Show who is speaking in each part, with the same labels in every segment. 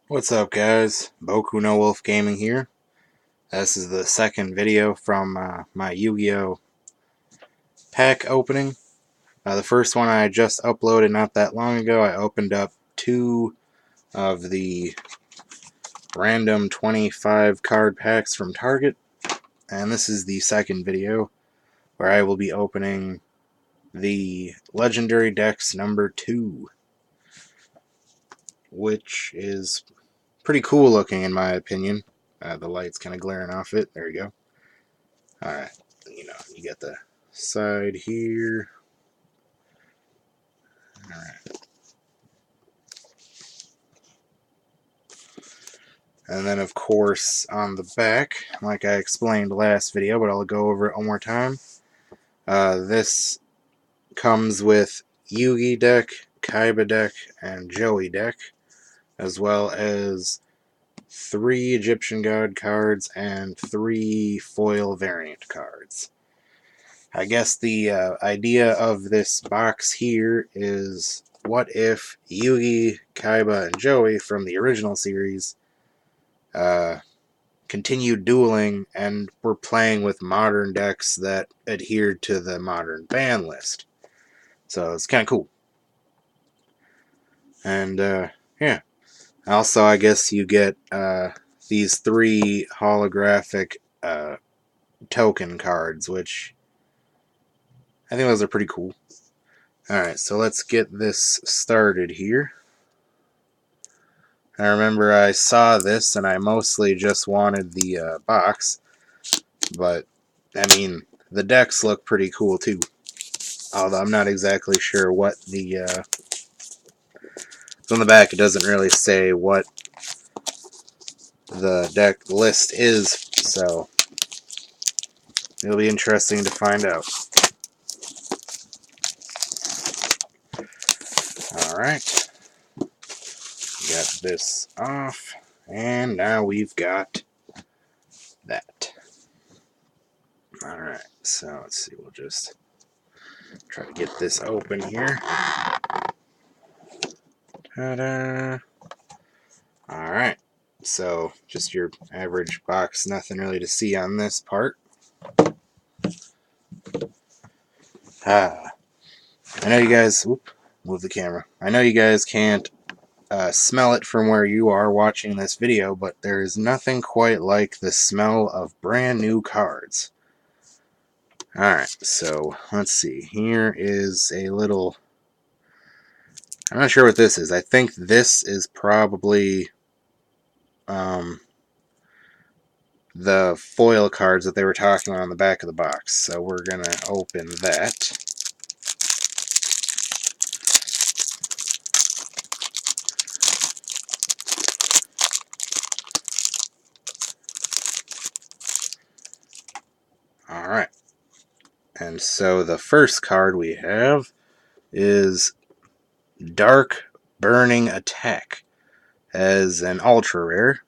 Speaker 1: What's up, guys? Boku no Wolf Gaming here. This is the second video from my Yu-Gi-Oh! Pack opening. The first one I just uploaded not that long ago. I opened up two of the random 25 card packs from Target, and this is the second video where I will be opening the Legendary Dex number 2, which is pretty cool looking in my opinion. The light's kind of glaring off it. There you go. Alright, you got the side here. Alright. And then, of course, on the back, like I explained last video, but I'll go over it one more time. This comes with Yugi deck, Kaiba deck, and Joey deck, as well as 3 Egyptian God cards and 3 foil variant cards. I guess the idea of this box here is, what if Yugi, Kaiba, and Joey from the original series continued dueling and were playing with modern decks that adhered to the modern ban list? So it's kind of cool. And yeah. Also, I guess you get these 3 holographic token cards, which I think those are pretty cool. Alright, so let's get this started here. I remember I saw this and I mostly just wanted the box, but I mean, the decks look pretty cool too. Although I'm not exactly sure what the on the back it doesn't really say what the deck list is, so it'll be interesting to find out. Alright, got this off, and now we've got that. Alright, so let's see, we'll just try to get this open here. Ta-da! Alright, so just your average box, nothing really to see on this part. I know you guys, move the camera. I know you guys can't smell it from where you are watching this video, but there is nothing quite like the smell of brand new cards. Alright, so let's see. Here is a little... I'm not sure what this is. I think this is probably the foil cards that they were talking about on the back of the box. So we're going to open that. Alright. And so the first card we have is Dark Burning Attack as an ultra rare.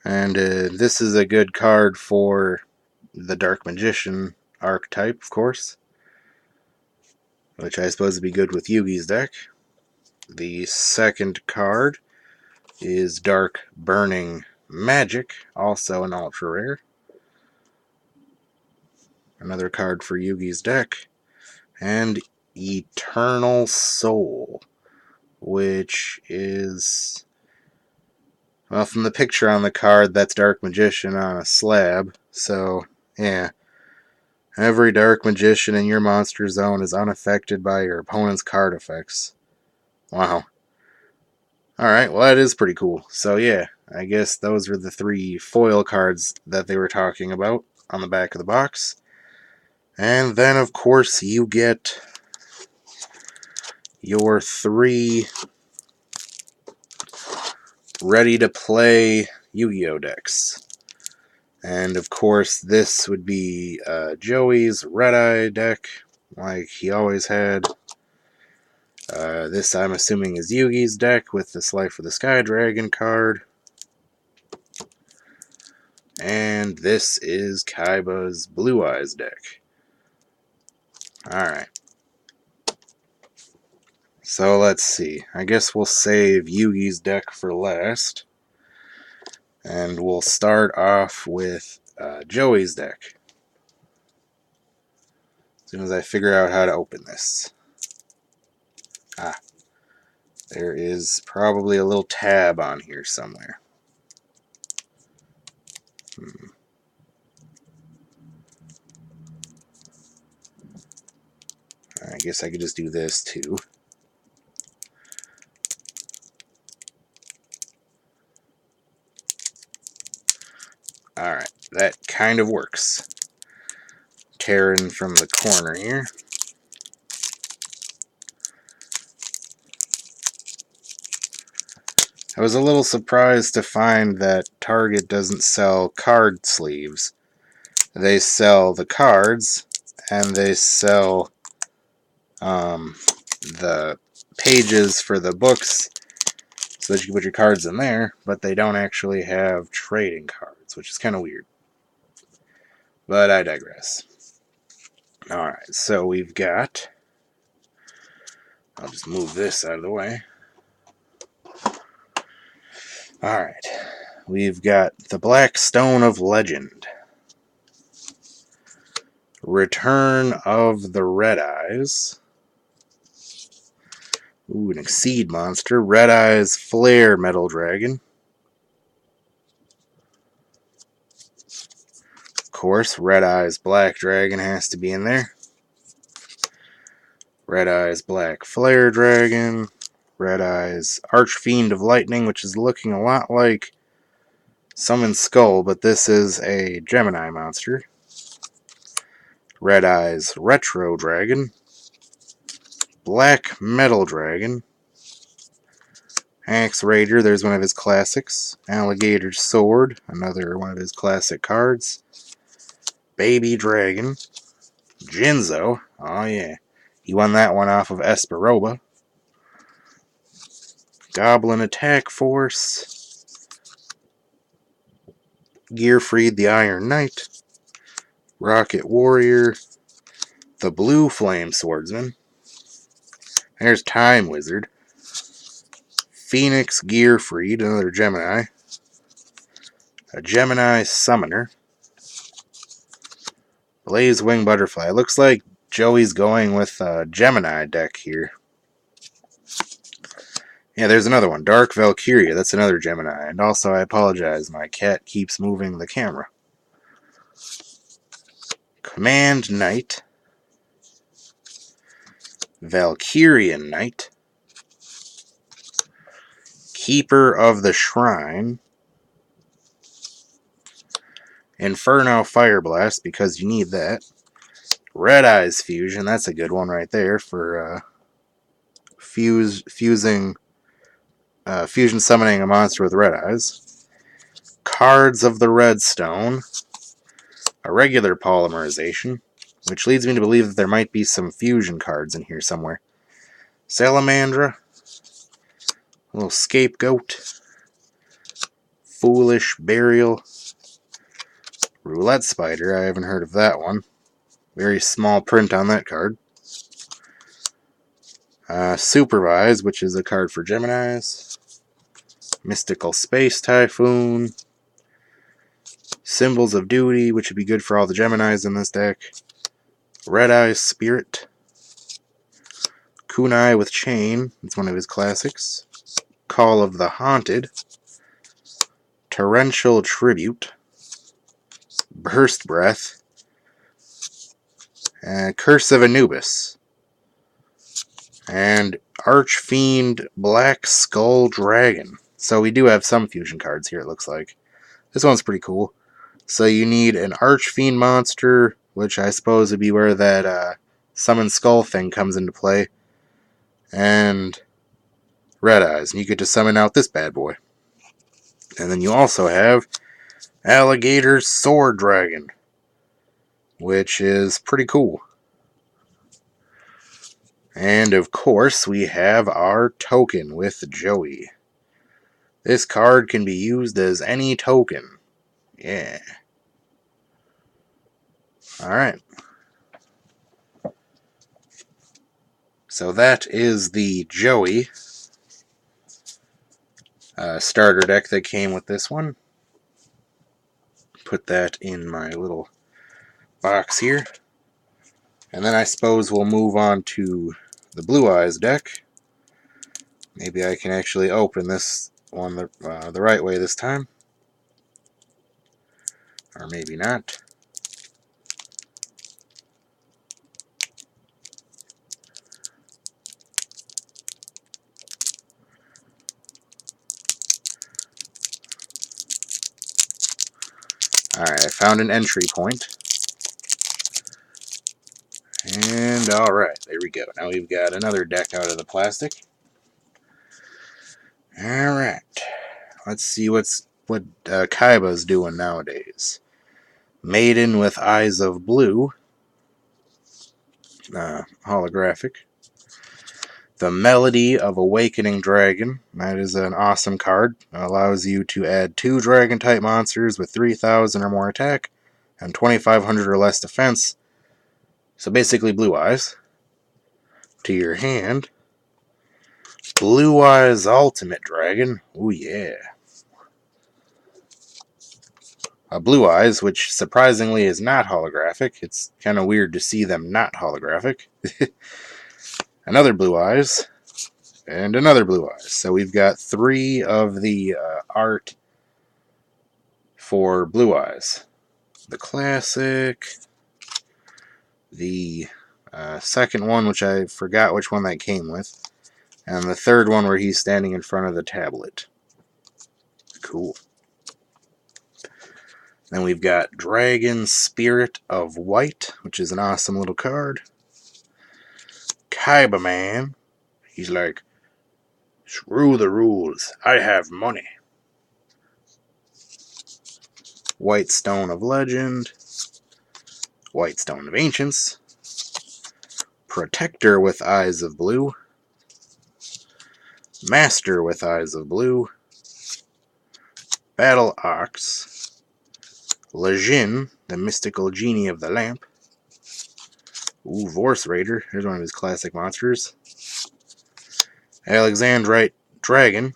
Speaker 1: And this is a good card for the Dark Magician archetype, of course, which I suppose would be good with Yugi's deck. The second card is Dark Burning Magic, also an ultra rare. Another card for Yugi's deck. And Eternal Soul, which is, well, from the picture on the card, that's Dark Magician on a slab. So, yeah. Every Dark Magician in your monster zone is unaffected by your opponent's card effects. Wow. Alright, well, that is pretty cool. So, yeah, I guess those were the 3 foil cards that they were talking about on the back of the box. And then, of course, you get your 3 ready-to-play Yu-Gi-Oh! Decks. And, of course, this would be Joey's Red-Eye deck, like he always had. This, I'm assuming, is Yugi's deck with this Life of the Sky Dragon card. And this is Kaiba's Blue Eyes deck. Alright. So let's see. I guess we'll save Yugi's deck for last. And we'll start off with Joey's deck. As soon as I figure out how to open this. There is probably a little tab on here somewhere. I guess I could just do this too. Alright, that kind of works. Tearing from the corner here. I was a little surprised to find that Target doesn't sell card sleeves. They sell the cards, and they sell the pages for the books so that you can put your cards in there, but they don't actually have trading cards, which is kind of weird. But I digress. Alright, so we've got... I'll just move this out of the way. Alright, we've got the Black Stone of Legend. Return of the Red Eyes. Ooh, an Exceed monster. Red Eyes Flare Metal Dragon. Of course, Red Eyes Black Dragon has to be in there. Red Eyes Black Flare Dragon. Red Eyes Archfiend of Lightning, which is looking a lot like Summon Skull, but this is a Gemini monster. Red Eyes Retro Dragon. Black Metal Dragon. Axe Raider, there's one of his classics. Alligator Sword, another one of his classic cards. Baby Dragon. Jinzo, oh yeah. He won that one off of Esperoba. Goblin Attack Force. Gearfried the Iron Knight. Rocket Warrior. The Blue Flame Swordsman. There's Time Wizard. Phoenix Gearfried, another Gemini. A Gemini Summoner. Blaze Wing Butterfly. It looks like Joey's going with a Gemini deck here. Yeah, there's another one. Dark Valkyria. That's another Gemini. And also, I apologize. My cat keeps moving the camera. Command Knight. Valkyrian Knight. Keeper of the Shrine. Inferno Fireblast, because you need that. Red Eyes Fusion. That's a good one right there for fusion summoning a monster with red eyes. Cards of the Redstone. A regular polymerization, which leads me to believe that there might be some fusion cards in here somewhere. Salamandra. A little Scapegoat. Foolish Burial. Roulette Spider. I haven't heard of that one. Very small print on that card. Supervise, which is a card for Geminis. Mystical Space Typhoon. Symbols of Duty, which would be good for all the Geminis in this deck. Red Eyes Spirit. Kunai with Chain. It's one of his classics. Call of the Haunted. Torrential Tribute. Burst Breath. Curse of Anubis. And Archfiend Black Skull Dragon. So we do have some fusion cards here, it looks like. This one's pretty cool. So you need an Archfiend monster, which I suppose would be where that Summon Skull thing comes into play. And Red Eyes. And you get to summon out this bad boy. And then you also have Alligator Sword Dragon, which is pretty cool. And of course, we have our token with Joey. This card can be used as any token. Yeah. Alright. So that is the Joey starter deck that came with this one. Put that in my little box here. And then I suppose we'll move on to the Blue Eyes deck. Maybe I can actually open this one the right way this time. Or maybe not. Alright, I found an entry point. And alright, there we go. Now we've got another deck out of the plastic. Alright, let's see what Kaiba's doing nowadays. Maiden with Eyes of Blue. Holographic. The Melody of Awakening Dragon. That is an awesome card. It allows you to add 2 Dragon-type monsters with 3,000 or more attack and 2,500 or less defense. So basically Blue Eyes. To your hand. Blue Eyes Ultimate Dragon. Oh yeah. Blue Eyes, which surprisingly is not holographic. It's kind of weird to see them not holographic. Another Blue Eyes. And another Blue Eyes. So we've got 3 of the art for Blue Eyes. The classic. The second one, which I forgot which one that came with. And the third one where he's standing in front of the tablet. Cool. Then we've got Dragon Spirit of White, which is an awesome little card. Kaiba Man. He's like, screw the rules. I have money. White Stone of Legend. White Stone of Ancients. Protector with Eyes of Blue. Master with Eyes of Blue. Battle Ox. Lejin, the Mystical Genie of the Lamp. Ooh, Vorse Raider. Here's one of his classic monsters. Alexandrite Dragon.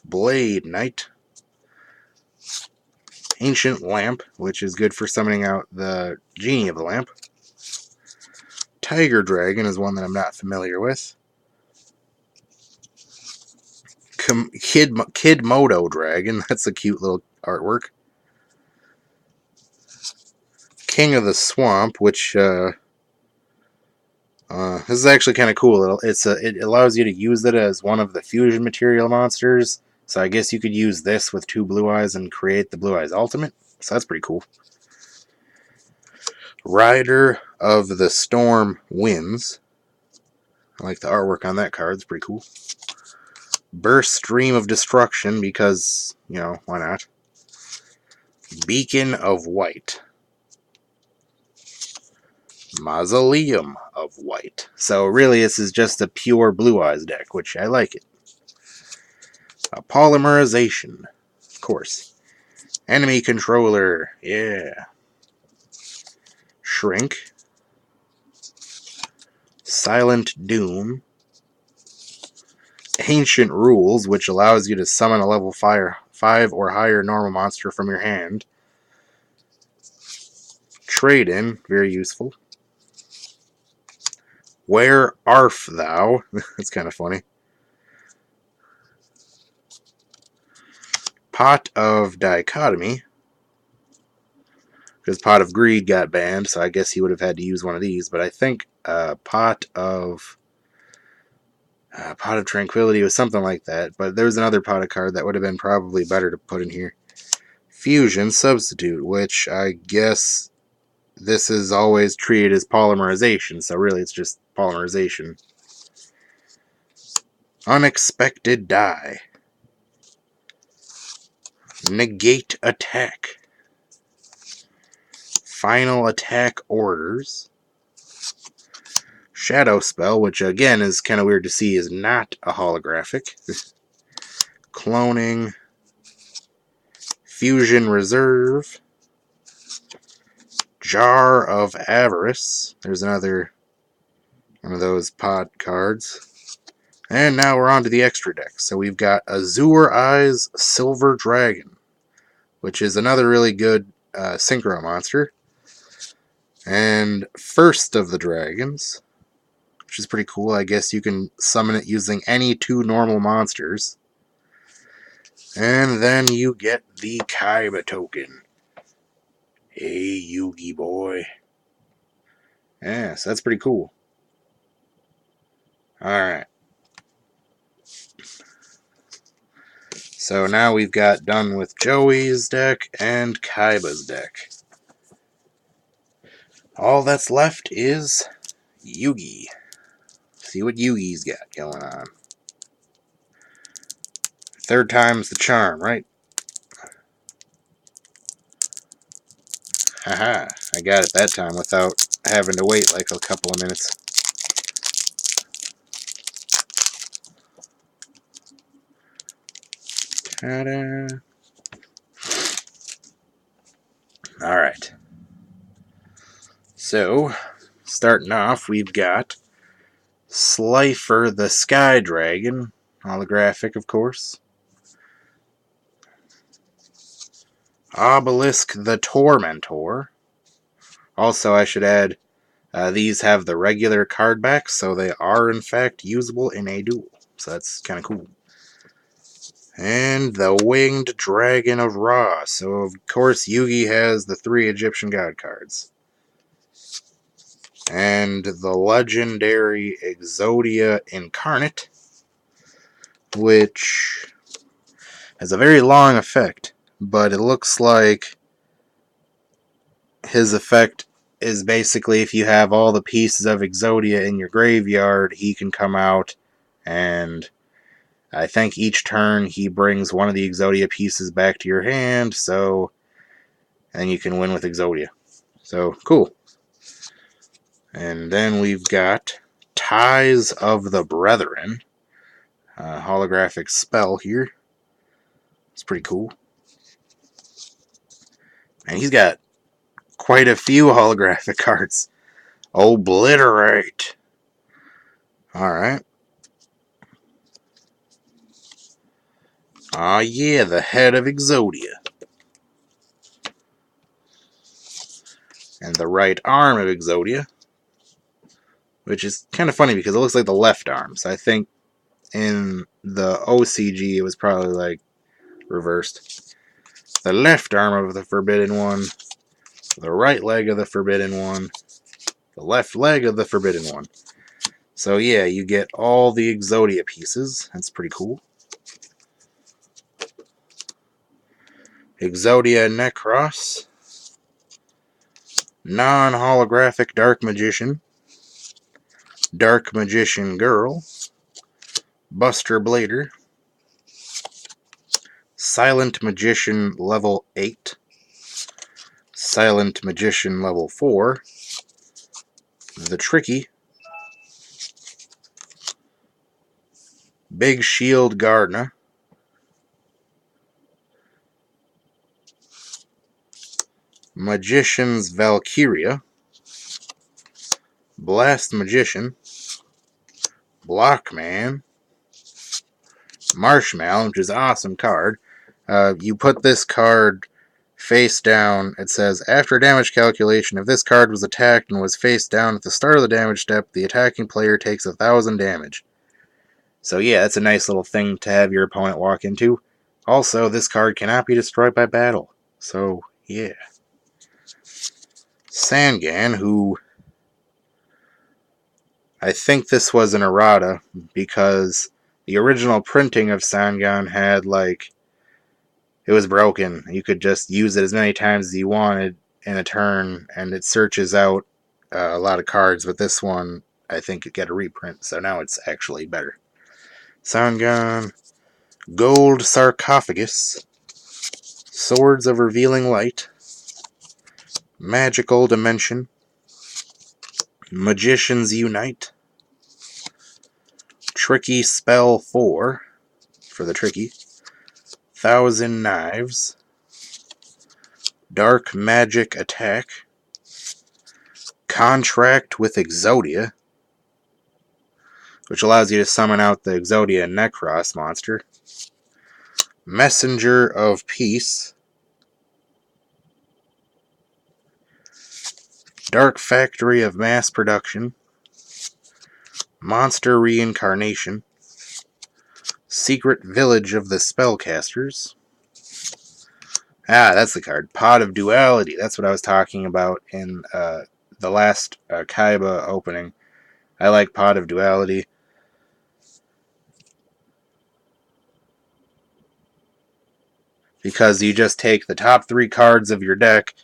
Speaker 1: Blade Knight. Ancient Lamp, which is good for summoning out the Genie of the Lamp. Tiger Dragon is one that I'm not familiar with. Kid Moto Dragon, that's a cute little artwork. King of the Swamp, which this is actually kind of cool. It allows you to use it as one of the fusion material monsters. So I guess you could use this with 2 Blue Eyes and create the Blue Eyes Ultimate. So that's pretty cool. Rider of the Storm Winds. I like the artwork on that card. It's pretty cool. Burst Stream of Destruction, because, you know, why not? Beacon of White. Mausoleum of White. So really this is just a pure Blue Eyes deck, which I like it. A Polymerization. Of course. Enemy Controller. Yeah. Shrink. Silent Doom. Ancient Rules, which allows you to summon a level 5 or higher normal monster from your hand. Trade-in. Very useful. Where Arf Thou? That's kind of funny. Pot of Dichotomy. Because Pot of Greed got banned, so I guess he would have had to use one of these. But I think Pot of Tranquility was something like that. But there was another Pot of card that would have been probably better to put in here. Fusion Substitute, which I guess this is always treated as polymerization. So really it's just polymerization. Unexpected Die. Negate Attack. Final Attack Orders. Shadow Spell, which again is kind of weird to see, is not a holographic. Cloning. Fusion Reserve. Jar of Avarice. There's another one of those pod cards. And now we're on to the extra deck. So we've got Azure Eyes Silver Dragon, which is another really good synchro monster. And First of the Dragons, which is pretty cool. I guess you can summon it using any 2 normal monsters. And then you get the Kaiba token. Hey, Yugi boy. Yeah, so that's pretty cool. Alright. So now we've got done with Joey's deck and Kaiba's deck. All that's left is Yugi. See what Yugi's got going on. Third time's the charm, right? Haha, I got it that time without having to wait like a couple of minutes. Ta-da. Alright. So, starting off, we've got Slifer the Sky Dragon, holographic, of course. Obelisk the Tormentor. Also, I should add, these have the regular card back, so they are, in fact, usable in a duel. So that's kind of cool. And the Winged Dragon of Ra. So, of course, Yugi has the 3 Egyptian god cards. And the legendary Exodia Incarnate, which has a very long effect, but it looks like his effect is basically if you have all the pieces of Exodia in your graveyard, he can come out, and I think each turn he brings one of the Exodia pieces back to your hand, so and you can win with Exodia. So, cool. And then we've got Ties of the Brethren. Holographic spell here. It's pretty cool. And he's got quite a few holographic cards. Obliterate. Alright. Ah, yeah, the head of Exodia. And the right arm of Exodia. Which is kind of funny because it looks like the left arm. So I think in the OCG it was probably like reversed. The left arm of the Forbidden One. The right leg of the Forbidden One. The left leg of the Forbidden One. So yeah, you get all the Exodia pieces. That's pretty cool. Exodia Necros. Non-holographic Dark Magician. Dark Magician Girl. Buster Blader. Silent Magician level 8. Silent Magician level 4. The Tricky. Big Shield Gardener. Magician's Valkyria. Blast Magician. Blockman. Marshmallow, which is an awesome card. You put this card face down. It says, after damage calculation, if this card was attacked and was face down at the start of the damage step, the attacking player takes 1,000 damage. So yeah, that's a nice little thing to have your opponent walk into. Also, this card cannot be destroyed by battle. So, yeah. Sangan, who I think this was an errata because the original printing of Sangan had like it was broken. You could just use it as many times as you wanted in a turn, and it searches out a lot of cards. But this one, I think, it got a reprint, so now it's actually better. Sangan, Gold Sarcophagus, Swords of Revealing Light, Magical Dimension, Magicians Unite, Tricky Spell 4 for the Tricky, Thousand Knives, Dark Magic Attack, Contract with Exodia, which allows you to summon out the Exodia and Necros monster. Messenger of Peace. Dark Factory of Mass Production. Monster Reincarnation. Secret Village of the Spellcasters. Ah, that's the card. Pot of Duality. That's what I was talking about in the last Kaiba opening. I like Pot of Duality. Because you just take the top 3 cards of your deck,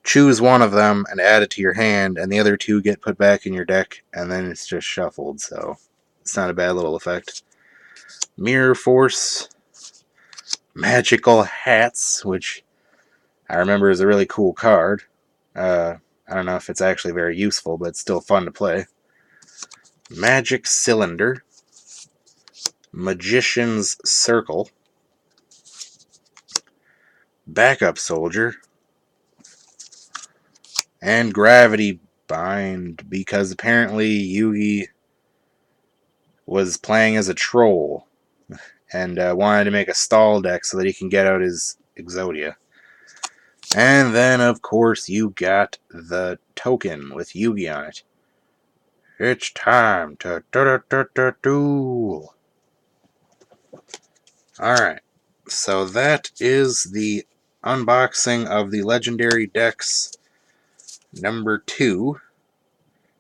Speaker 1: choose one of them, and add it to your hand, and the other 2 get put back in your deck, and then it's just shuffled, so it's not a bad little effect. Mirror Force. Magical Hats, which I remember is a really cool card. I don't know if it's actually very useful, but it's still fun to play. Magic Cylinder. Magician's Circle. Backup Soldier. And Gravity Bind, because apparently Yugi was playing as a troll and wanted to make a stall deck so that he can get out his Exodia. And then, of course, you got the token with Yugi on it. It's time to duel. Alright, so that is the unboxing of the Legendary Dex number 2.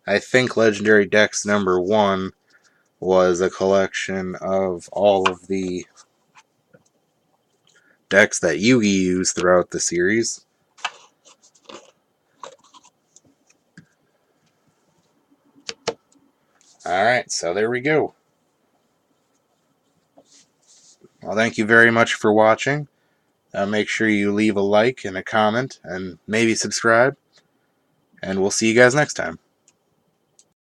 Speaker 1: I think Legendary Dex number 1 was a collection of all of the decks that Yugi used throughout the series. Alright, so there we go. Well, thank you very much for watching. Make sure you leave a like and a comment, and maybe subscribe. And we'll see you guys next time.